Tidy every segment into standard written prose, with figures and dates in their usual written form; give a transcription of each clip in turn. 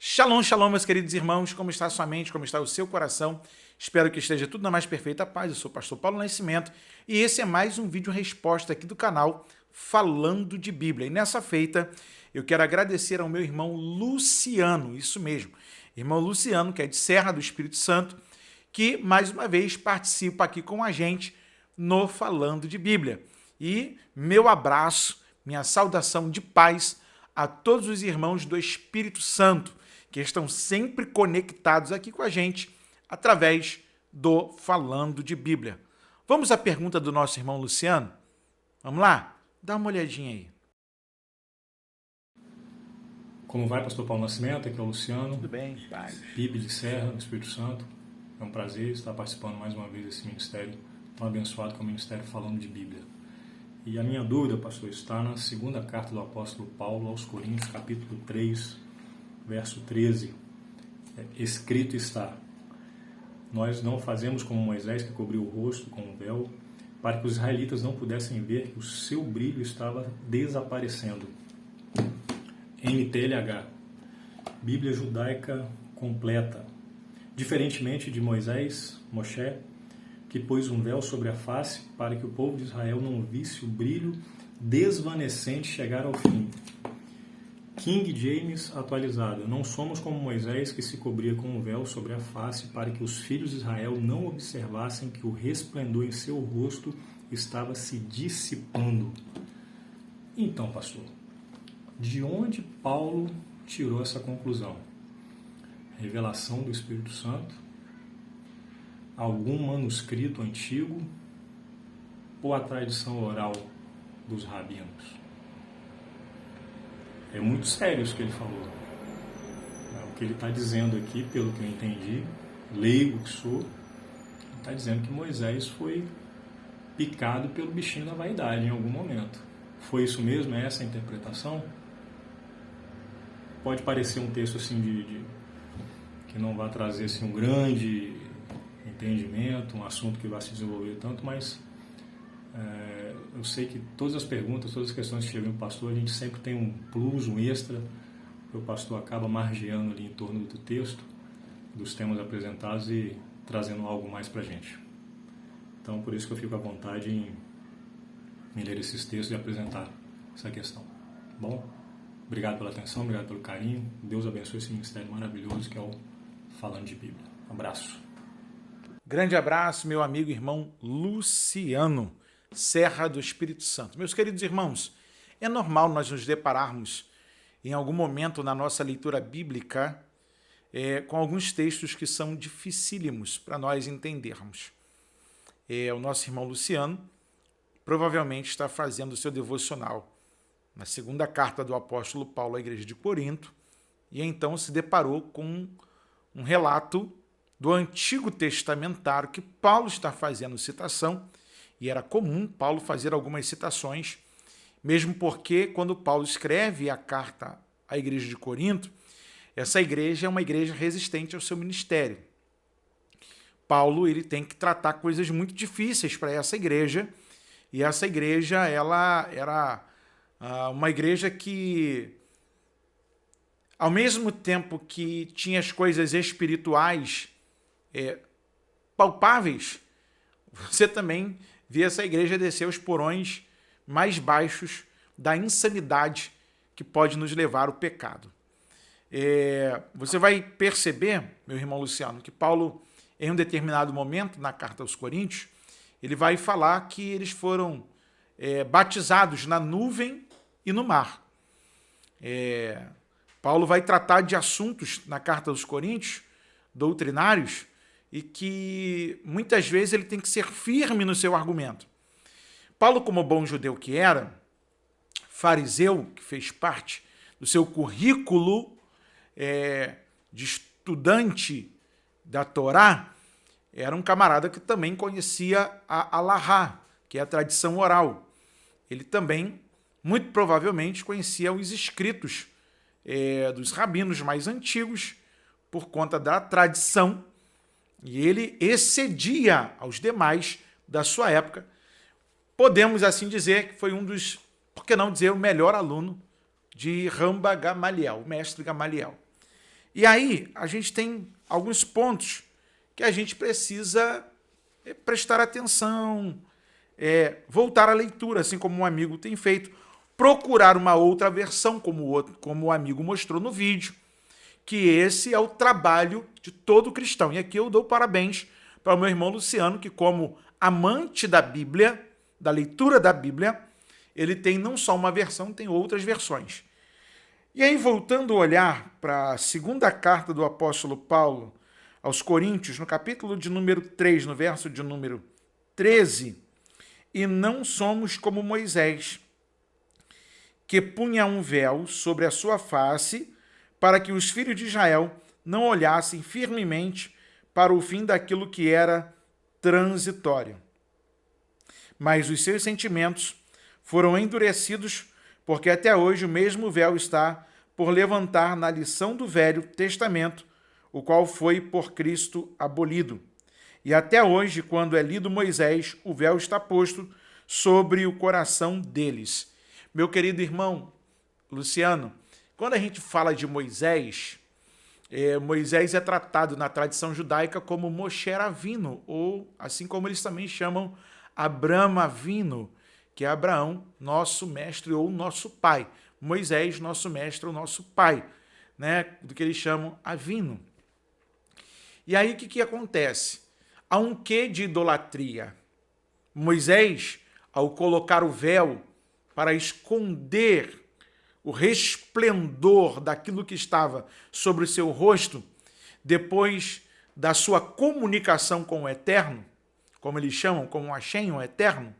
Shalom, shalom, meus queridos irmãos, como está a sua mente, como está o seu coração? Espero que esteja tudo na mais perfeita paz. Eu sou o pastor Paulo Nascimento e esse é mais um vídeo resposta aqui do canal Falando de Bíblia. E nessa feita, eu quero agradecer ao meu irmão Luciano, isso mesmo, irmão Luciano, que é de Serra do Espírito Santo, que mais uma vez participa aqui com a gente no Falando de Bíblia. E meu abraço, minha saudação de paz a todos os irmãos do Espírito Santo, que estão sempre conectados aqui com a gente através do Falando de Bíblia. Vamos à pergunta do nosso irmão Luciano? Vamos lá? Dá uma olhadinha aí. Como vai, pastor Paulo Nascimento? Aqui é o Luciano. Tudo bem, paz. PIB de Serra, do Espírito Santo. É um prazer estar participando mais uma vez desse ministério tão abençoado que é o Ministério Falando de Bíblia. E a minha dúvida, pastor, está na segunda carta do apóstolo Paulo aos Coríntios, capítulo 3, verso 13. Escrito está: nós não fazemos como Moisés, que cobriu o rosto com um véu, para que os israelitas não pudessem ver que o seu brilho estava desaparecendo. NTLH, Bíblia Judaica Completa. Diferentemente de Moisés, Moshe, que pôs um véu sobre a face para que o povo de Israel não visse o brilho desvanecente chegar ao fim. King James atualizado: não somos como Moisés, que se cobria com um véu sobre a face para que os filhos de Israel não observassem que o resplendor em seu rosto estava se dissipando. Então, pastor, de onde Paulo tirou essa conclusão? Revelação do Espírito Santo? Algum manuscrito antigo ou a tradição oral dos rabinos? É muito sério isso que ele falou. O que ele está dizendo aqui, pelo que eu entendi, leigo que sou, ele está dizendo que Moisés foi picado pelo bichinho da vaidade em algum momento. Foi isso mesmo? É essa a interpretação? Pode parecer um texto assim que não vai trazer assim, um grande entendimento, um assunto que vai se desenvolver tanto, mas eu sei que todas as perguntas, todas as questões que chegam no pastor, a gente sempre tem um plus, um extra, que o pastor acaba margeando ali em torno do texto, dos temas apresentados e trazendo algo mais para a gente. Então, por isso que eu fico à vontade em ler esses textos e apresentar essa questão. Bom, obrigado pela atenção, obrigado pelo carinho. Deus abençoe esse ministério maravilhoso que é o Falando de Bíblia. Abraço. Grande abraço, meu amigo e irmão Luciano, Serra do Espírito Santo. Meus queridos irmãos, é normal nós nos depararmos em algum momento na nossa leitura bíblica com alguns textos que são dificílimos para nós entendermos. O nosso irmão Luciano provavelmente está fazendo o seu devocional na segunda carta do apóstolo Paulo à igreja de Corinto e então se deparou com um relato do Antigo Testamentário que Paulo está fazendo citação, e era comum Paulo fazer algumas citações, mesmo porque quando Paulo escreve a carta à igreja de Corinto, essa igreja é uma igreja resistente ao seu ministério. Paulo ele tem que tratar coisas muito difíceis para essa igreja, e essa igreja ela era uma igreja que, ao mesmo tempo que tinha as coisas espirituais palpáveis, você também vê essa igreja descer os porões mais baixos da insanidade que pode nos levar ao pecado. Você vai perceber, meu irmão Luciano, que Paulo, em um determinado momento, na carta aos Coríntios, ele vai falar que eles foram batizados na nuvem e no mar. Paulo vai tratar de assuntos na carta aos Coríntios, doutrinários, e que muitas vezes ele tem que ser firme no seu argumento. Paulo, como bom judeu que era, fariseu, que fez parte do seu currículo de estudante da Torá, era um camarada que também conhecia a Alahá, que é a tradição oral. Ele também, muito provavelmente, conhecia os escritos dos rabinos mais antigos, por conta da tradição, e ele excedia aos demais da sua época. Podemos assim dizer que foi um dos, por que não dizer, o melhor aluno de Ramba Gamaliel, o mestre Gamaliel. E aí a gente tem alguns pontos que a gente precisa prestar atenção, voltar à leitura, assim como um amigo tem feito, procurar uma outra versão, como o amigo mostrou no vídeo, que esse é o trabalho de todo cristão. E aqui eu dou parabéns para o meu irmão Luciano, que como amante da Bíblia, da leitura da Bíblia, ele tem não só uma versão, tem outras versões. E aí, voltando a olhar para a segunda carta do apóstolo Paulo aos Coríntios, no capítulo de número 3, no verso de número 13, e não somos como Moisés, que punha um véu sobre a sua face, para que os filhos de Israel não olhassem firmemente para o fim daquilo que era transitório. Mas os seus sentimentos foram endurecidos, porque até hoje o mesmo véu está por levantar na lição do Velho Testamento, o qual foi por Cristo abolido. E até hoje, quando é lido Moisés, o véu está posto sobre o coração deles. Meu querido irmão Luciano, quando a gente fala de Moisés, Moisés é tratado na tradição judaica como Moshe Rabbeinu, ou assim como eles também chamam Abraham Avinu, que é Abraão, nosso mestre ou nosso pai. Moisés, nosso mestre ou nosso pai, né? Do que eles chamam Avinu. E aí o que acontece? Há um quê de idolatria. Moisés, ao colocar o véu para esconder o resplendor daquilo que estava sobre o seu rosto, depois da sua comunicação com o Eterno, como eles chamam, como o Hashem, o Eterno,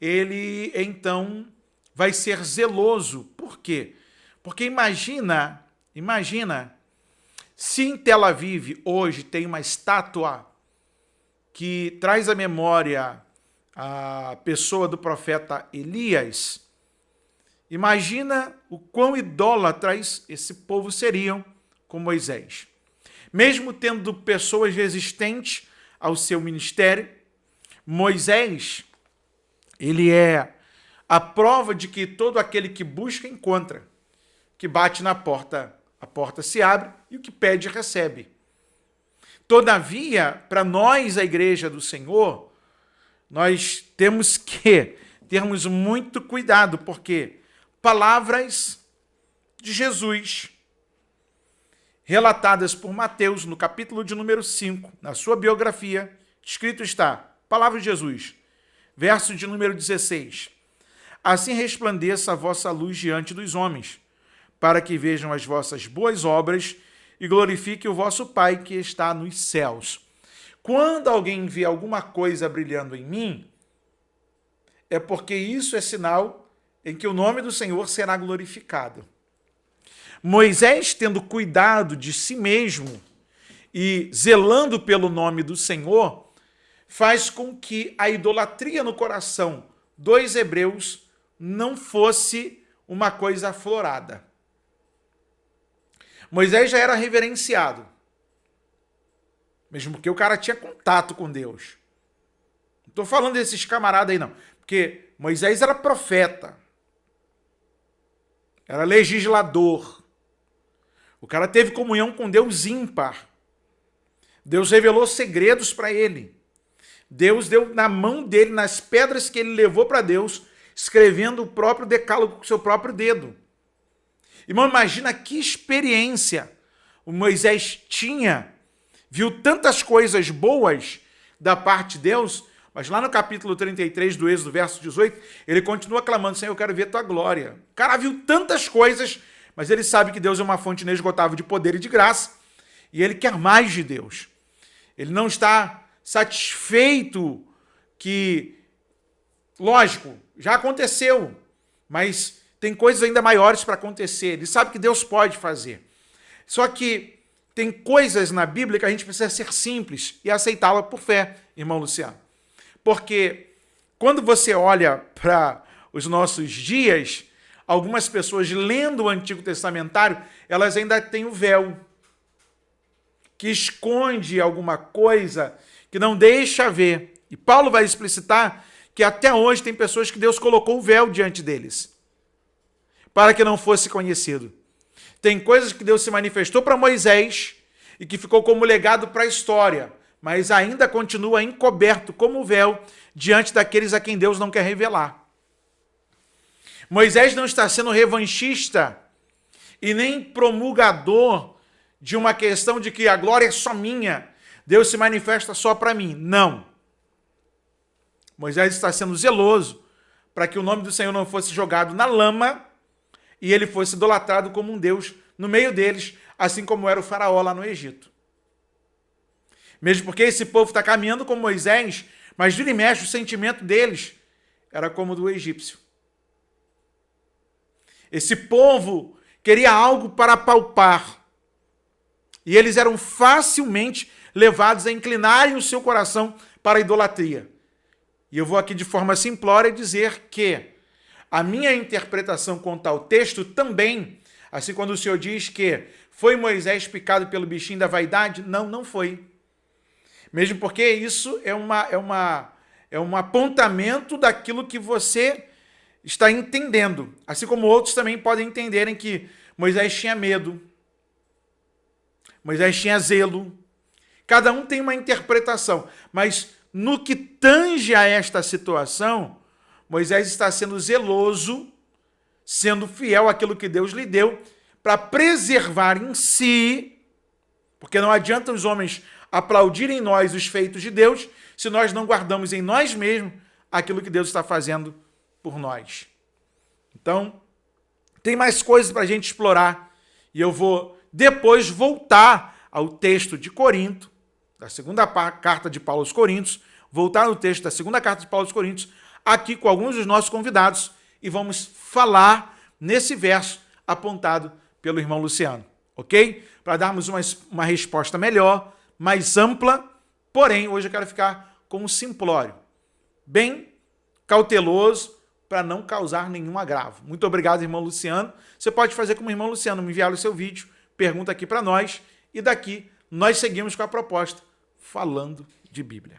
ele então vai ser zeloso. Por quê? Porque imagina, se em Tel Aviv hoje tem uma estátua que traz à memória a pessoa do profeta Elias, imagina o quão idólatras esse povo seriam com Moisés. Mesmo tendo pessoas resistentes ao seu ministério, Moisés, ele é a prova de que todo aquele que busca, encontra. Que bate na porta, a porta se abre e o que pede, recebe. Todavia, para nós, a igreja do Senhor, nós temos que termos muito cuidado, porque palavras de Jesus, relatadas por Mateus, no capítulo de número 5, na sua biografia, escrito está, palavra de Jesus, verso de número 16. Assim resplandeça a vossa luz diante dos homens, para que vejam as vossas boas obras e glorifique o vosso Pai que está nos céus. Quando alguém vê alguma coisa brilhando em mim, é porque isso é sinal em que o nome do Senhor será glorificado. Moisés, tendo cuidado de si mesmo e zelando pelo nome do Senhor, faz com que a idolatria no coração dos hebreus não fosse uma coisa aflorada. Moisés já era reverenciado, mesmo porque o cara tinha contato com Deus. Não estou falando desses camaradas aí, não, porque Moisés era profeta, era legislador. O cara teve comunhão com Deus ímpar. Deus revelou segredos para ele. Deus deu na mão dele, nas pedras que ele levou para Deus, escrevendo o próprio decálogo com o seu próprio dedo. Irmão, imagina que experiência o Moisés tinha, viu tantas coisas boas da parte de Deus, mas lá no capítulo 33 do Êxodo, verso 18, ele continua clamando, Senhor, eu quero ver tua glória. O cara viu tantas coisas, mas ele sabe que Deus é uma fonte inesgotável de poder e de graça, e ele quer mais de Deus. Ele não está satisfeito que, lógico, já aconteceu, mas tem coisas ainda maiores para acontecer. Ele sabe que Deus pode fazer. Só que tem coisas na Bíblia que a gente precisa ser simples e aceitá-la por fé, irmão Luciano. Porque quando você olha para os nossos dias, algumas pessoas lendo o Antigo Testamentário, elas ainda têm o véu, que esconde alguma coisa, que não deixa ver. E Paulo vai explicitar que até hoje tem pessoas que Deus colocou o véu diante deles, para que não fosse conhecido. Tem coisas que Deus se manifestou para Moisés e que ficou como legado para a história, mas ainda continua encoberto como véu diante daqueles a quem Deus não quer revelar. Moisés não está sendo revanchista e nem promulgador de uma questão de que a glória é só minha, Deus se manifesta só para mim. Não. Moisés está sendo zeloso para que o nome do Senhor não fosse jogado na lama e ele fosse idolatrado como um Deus no meio deles, assim como era o faraó lá no Egito. Mesmo porque esse povo está caminhando com Moisés, mas vira e mexe o sentimento deles era como o do egípcio. Esse povo queria algo para palpar. E eles eram facilmente levados a inclinarem o seu coração para a idolatria. E eu vou aqui de forma simplória dizer que a minha interpretação quanto ao texto também, assim quando o Senhor diz que foi Moisés picado pelo bichinho da vaidade, não foi. Mesmo porque isso é um apontamento daquilo que você está entendendo. Assim como outros também podem entenderem que Moisés tinha medo, Moisés tinha zelo. Cada um tem uma interpretação, mas no que tange a esta situação, Moisés está sendo zeloso, sendo fiel àquilo que Deus lhe deu, para preservar em si, porque não adianta os homens aplaudirem em nós os feitos de Deus, se nós não guardamos em nós mesmos aquilo que Deus está fazendo por nós. Então, tem mais coisas para a gente explorar, e eu vou depois voltar ao texto de Corinto, da segunda carta de Paulo aos Coríntios, voltar no texto da segunda carta de Paulo aos Coríntios, aqui com alguns dos nossos convidados, e vamos falar nesse verso apontado pelo irmão Luciano, ok? Para darmos uma resposta melhor, mais ampla, porém, hoje eu quero ficar com um simplório, bem cauteloso, para não causar nenhum agravo. Muito obrigado, irmão Luciano. Você pode fazer como o irmão Luciano, me enviar o seu vídeo, pergunta aqui para nós, e daqui nós seguimos com a proposta, falando de Bíblia.